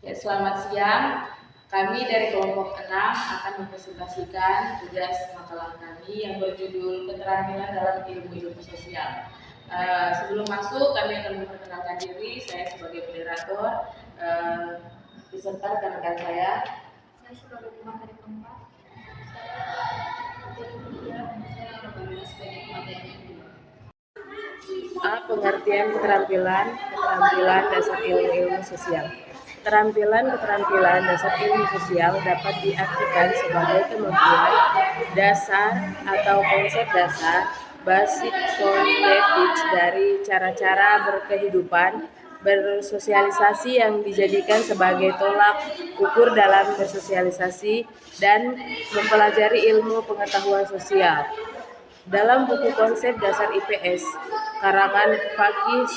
Ya, selamat siang. Kami dari kelompok 6 akan mempresentasikan tugas makalah kami yang berjudul keterampilan dalam ilmu sosial. Sebelum masuk, kami akan memperkenalkan diri. Saya sebagai moderator, beserta rekan-rekan saya. Saya sebagai pemateri keempat. Pengertian keterampilan dasar ilmu sosial. Keterampilan dasar ilmu sosial dapat diartikan sebagai kemampuan dasar atau konsep dasar, basic knowledge dari cara-cara berkehidupan, bersosialisasi yang dijadikan sebagai tolak ukur dalam bersosialisasi, dan mempelajari ilmu pengetahuan sosial. Dalam buku konsep dasar IPS karangan Fakih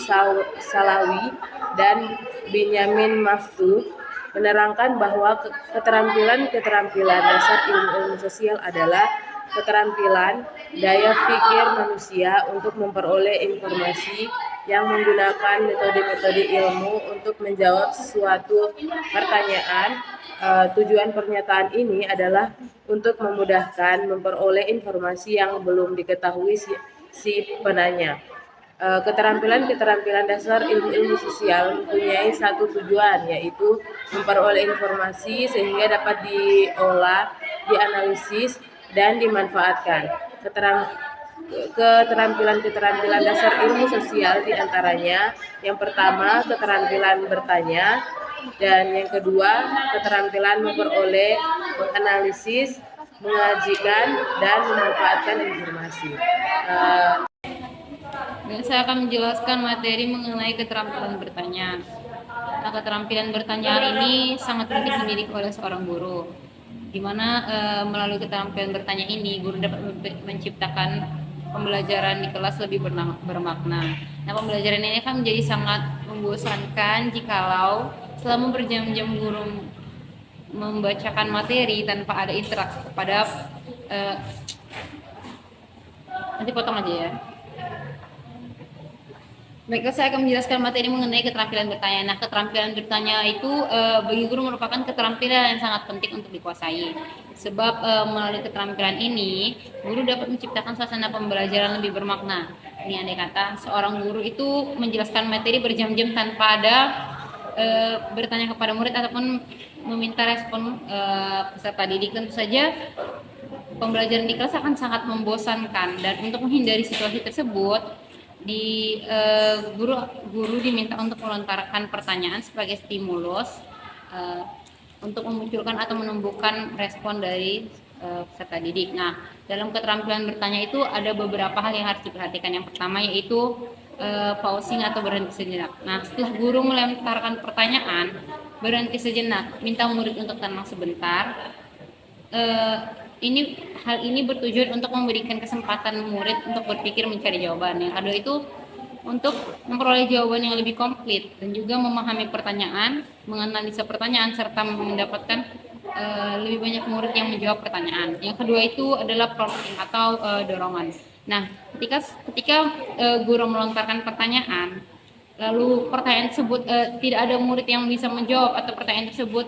Salawi dan Benyamin Maftuh menerangkan bahwa keterampilan dasar ilmu sosial adalah keterampilan daya pikir manusia untuk memperoleh informasi yang menggunakan metode-metode ilmu untuk menjawab suatu pertanyaan. Tujuan pernyataan ini adalah untuk memudahkan memperoleh informasi yang belum diketahui si penanya. Keterampilan dasar ilmu sosial mempunyai satu tujuan, yaitu memperoleh informasi sehingga dapat diolah, dianalisis, dan dimanfaatkan. Keterampilan dasar ilmu sosial diantaranya, yang pertama keterampilan bertanya, dan yang kedua keterampilan memperoleh, menganalisis, mengajikan, dan memanfaatkan informasi. Dan saya akan menjelaskan materi mengenai keterampilan bertanya. Nah, keterampilan bertanya ini sangat penting dimiliki oleh seorang guru, di mana melalui keterampilan bertanya ini guru dapat menciptakan pembelajaran di kelas lebih bermakna. Nah, pembelajaran ini akan menjadi sangat membosankan jikalau selama berjam-jam guru membacakan materi tanpa ada interaksi kepada nanti potong aja ya. Baiklah, saya akan menjelaskan materi mengenai keterampilan bertanya. Nah, keterampilan bertanya itu bagi guru merupakan keterampilan yang sangat penting untuk dikuasai. Sebab melalui keterampilan ini, guru dapat menciptakan suasana pembelajaran lebih bermakna. Ini andai kata seorang guru itu menjelaskan materi berjam-jam tanpa ada bertanya kepada murid ataupun meminta respon peserta didik, tentu saja pembelajaran di kelas akan sangat membosankan. Dan untuk menghindari situasi tersebut, guru diminta untuk melontarkan pertanyaan sebagai stimulus untuk memunculkan atau menumbuhkan respon dari peserta didik. Nah, dalam keterampilan bertanya itu ada beberapa hal yang harus diperhatikan. Yang pertama yaitu pausing atau berhenti sejenak. Nah, setelah guru melemparkan pertanyaan, berhenti sejenak, minta murid untuk tenang sebentar. Hal ini bertujuan untuk memberikan kesempatan murid untuk berpikir mencari jawaban. Yang kedua itu untuk memperoleh jawaban yang lebih komplit dan juga memahami pertanyaan, menganalisa pertanyaan, serta mendapatkan lebih banyak murid yang menjawab pertanyaan. Yang kedua itu adalah prompting atau dorongan. Nah, ketika guru melontarkan pertanyaan, lalu pertanyaan tersebut tidak ada murid yang bisa menjawab atau pertanyaan tersebut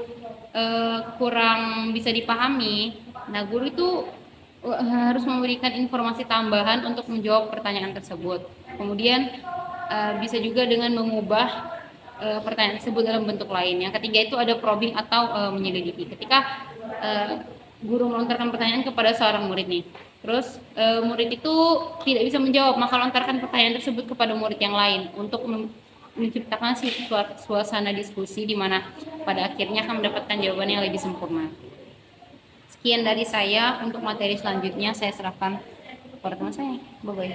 kurang bisa dipahami, nah guru itu harus memberikan informasi tambahan untuk menjawab pertanyaan tersebut. Kemudian bisa juga dengan mengubah pertanyaan tersebut dalam bentuk lain. Yang ketiga itu ada probing atau menyelidiki. Ketika guru melontarkan pertanyaan kepada seorang murid nih, terus murid itu tidak bisa menjawab, maka lontarkan pertanyaan tersebut kepada murid yang lain untuk menciptakan suasana diskusi di mana pada akhirnya akan mendapatkan jawaban yang lebih sempurna. Sekian dari saya. Untuk materi selanjutnya saya serahkan kepada teman saya. Bye-bye.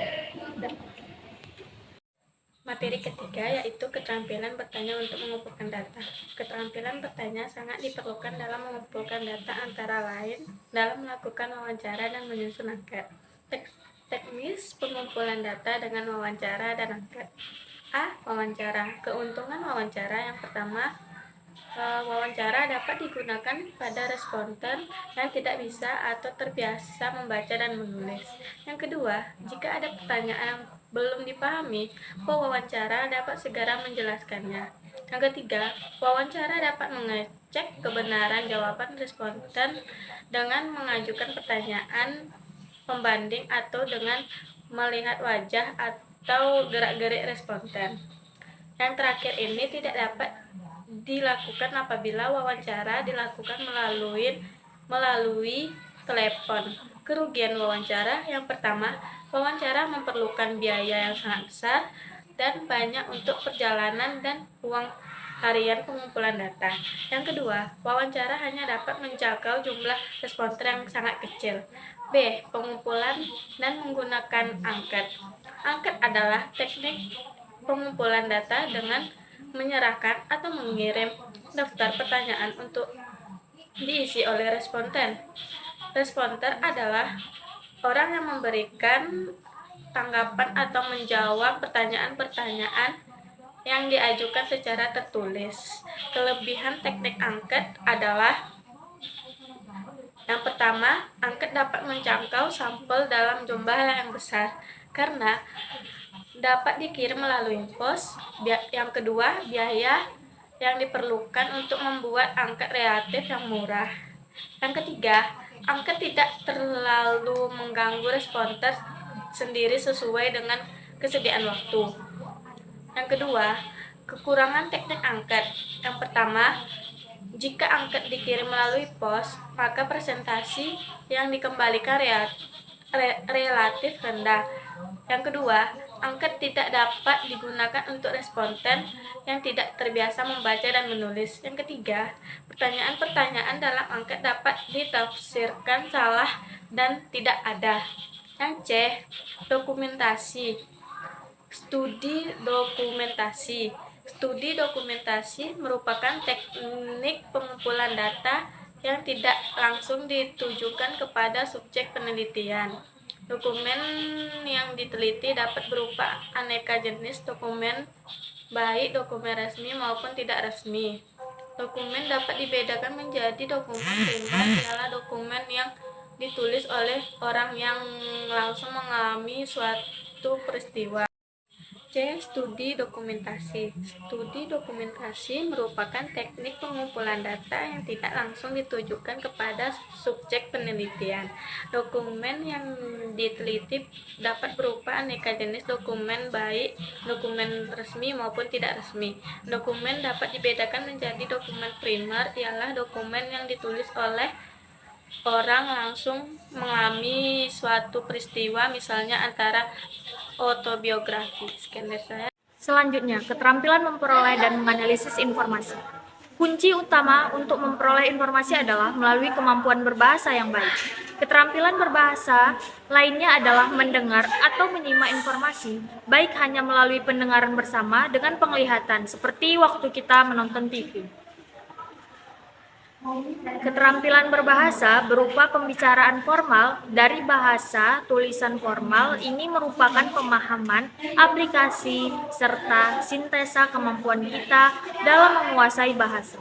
Materi ketiga yaitu keterampilan bertanya untuk mengumpulkan data. Keterampilan bertanya sangat diperlukan dalam mengumpulkan data, antara lain dalam melakukan wawancara dan menyusun angket. Teknis pengumpulan data dengan wawancara dan angket. Wawancara. Keuntungan wawancara yang pertama, wawancara dapat digunakan pada responden yang tidak bisa atau terbiasa membaca dan menulis. Yang kedua, jika ada pertanyaan yang belum dipahami, pewawancara dapat segera menjelaskannya. Yang ketiga, wawancara dapat mengecek kebenaran jawaban responden dengan mengajukan pertanyaan pembanding atau dengan melihat wajah atau gerak-gerik responden. Yang terakhir ini tidak dapat dilakukan apabila wawancara dilakukan melalui telepon. Kerugian wawancara yang pertama, wawancara memerlukan biaya yang sangat besar dan banyak untuk perjalanan dan uang harian pengumpulan data. Yang kedua, wawancara hanya dapat menjangkau jumlah responden yang sangat kecil. B. Pengumpulan dan menggunakan angket. Angket adalah teknik pengumpulan data dengan menyerahkan atau mengirim daftar pertanyaan untuk diisi oleh responden. Responder adalah orang yang memberikan tanggapan atau menjawab pertanyaan-pertanyaan yang diajukan secara tertulis. Kelebihan teknik angket adalah yang pertama, angket dapat menjangkau sampel dalam jumlah yang besar karena dapat dikirim melalui pos. Yang kedua, biaya yang diperlukan untuk membuat angket relatif yang murah. Yang ketiga, angket tidak terlalu mengganggu responder sendiri sesuai dengan kesediaan waktu. Yang kedua, kekurangan teknik angket. Yang pertama, jika angket dikirim melalui pos, maka presentasi yang dikembalikan relatif rendah. Yang kedua, angket tidak dapat digunakan untuk responden yang tidak terbiasa membaca dan menulis. Yang ketiga, pertanyaan-pertanyaan dalam angket dapat ditafsirkan salah dan tidak ada. Yang C, dokumentasi. Studi dokumentasi. Studi dokumentasi merupakan teknik pengumpulan data yang tidak langsung ditujukan kepada subjek penelitian. Dokumen yang diteliti dapat berupa aneka jenis dokumen, baik dokumen resmi maupun tidak resmi. Dokumen dapat dibedakan menjadi dokumen primer, ialah dokumen yang ditulis oleh orang yang langsung mengalami suatu peristiwa. C. Studi dokumentasi. Studi dokumentasi merupakan teknik pengumpulan data yang tidak langsung ditujukan kepada subjek penelitian. Dokumen yang diteliti dapat berupa aneka jenis dokumen, baik dokumen resmi maupun tidak resmi. Dokumen dapat dibedakan menjadi dokumen primer, ialah dokumen yang ditulis oleh orang langsung mengalami suatu peristiwa, misalnya antara autobiografi. Sekian dari saya. Selanjutnya, keterampilan memperoleh dan menganalisis informasi. Kunci utama untuk memperoleh informasi adalah melalui kemampuan berbahasa yang baik. Keterampilan berbahasa lainnya adalah mendengar atau menyimak informasi, baik hanya melalui pendengaran bersama dengan penglihatan, seperti waktu kita menonton TV. Keterampilan berbahasa berupa pembicaraan formal dari bahasa tulisan formal. Ini merupakan pemahaman, aplikasi, serta sintesa kemampuan kita dalam menguasai bahasa.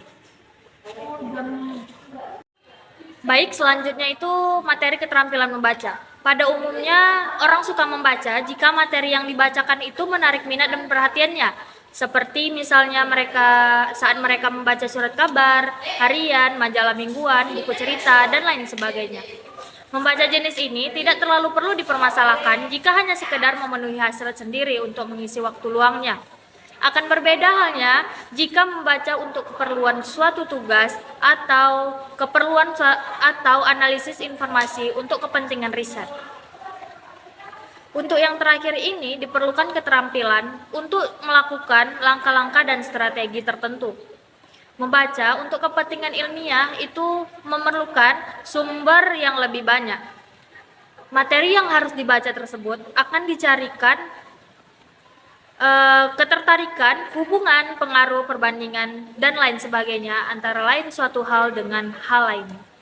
Baik, selanjutnya itu materi keterampilan membaca. Pada umumnya, orang suka membaca jika materi yang dibacakan itu menarik minat dan perhatiannya. Seperti misalnya saat mereka membaca surat kabar, harian, majalah mingguan, buku cerita, dan lain sebagainya. Membaca jenis ini tidak terlalu perlu dipermasalahkan jika hanya sekedar memenuhi hasrat sendiri untuk mengisi waktu luangnya. Akan berbeda halnya jika membaca untuk keperluan suatu tugas atau analisis informasi untuk kepentingan riset. Untuk yang terakhir ini diperlukan keterampilan untuk melakukan langkah-langkah dan strategi tertentu. Membaca untuk kepentingan ilmiah itu memerlukan sumber yang lebih banyak. Materi yang harus dibaca tersebut akan dicarikan ketertarikan, hubungan, pengaruh, perbandingan, dan lain sebagainya, antara lain suatu hal dengan hal lainnya.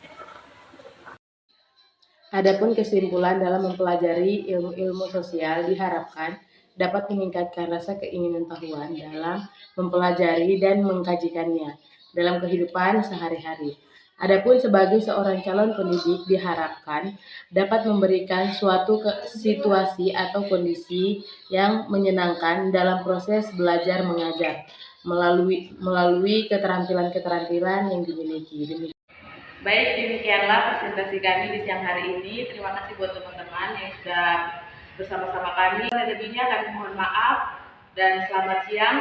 Adapun kesimpulan dalam mempelajari ilmu-ilmu sosial diharapkan dapat meningkatkan rasa keingin tahuan dalam mempelajari dan mengkajikannya dalam kehidupan sehari-hari. Adapun sebagai seorang calon pendidik diharapkan dapat memberikan suatu situasi atau kondisi yang menyenangkan dalam proses belajar mengajar. melalui keterampilan-keterampilan yang dimiliki. Baik, demikianlah presentasi kami di siang hari ini. Terima kasih buat teman-teman yang sudah bersama-sama kami. Lebihnya kami mohon maaf dan selamat siang.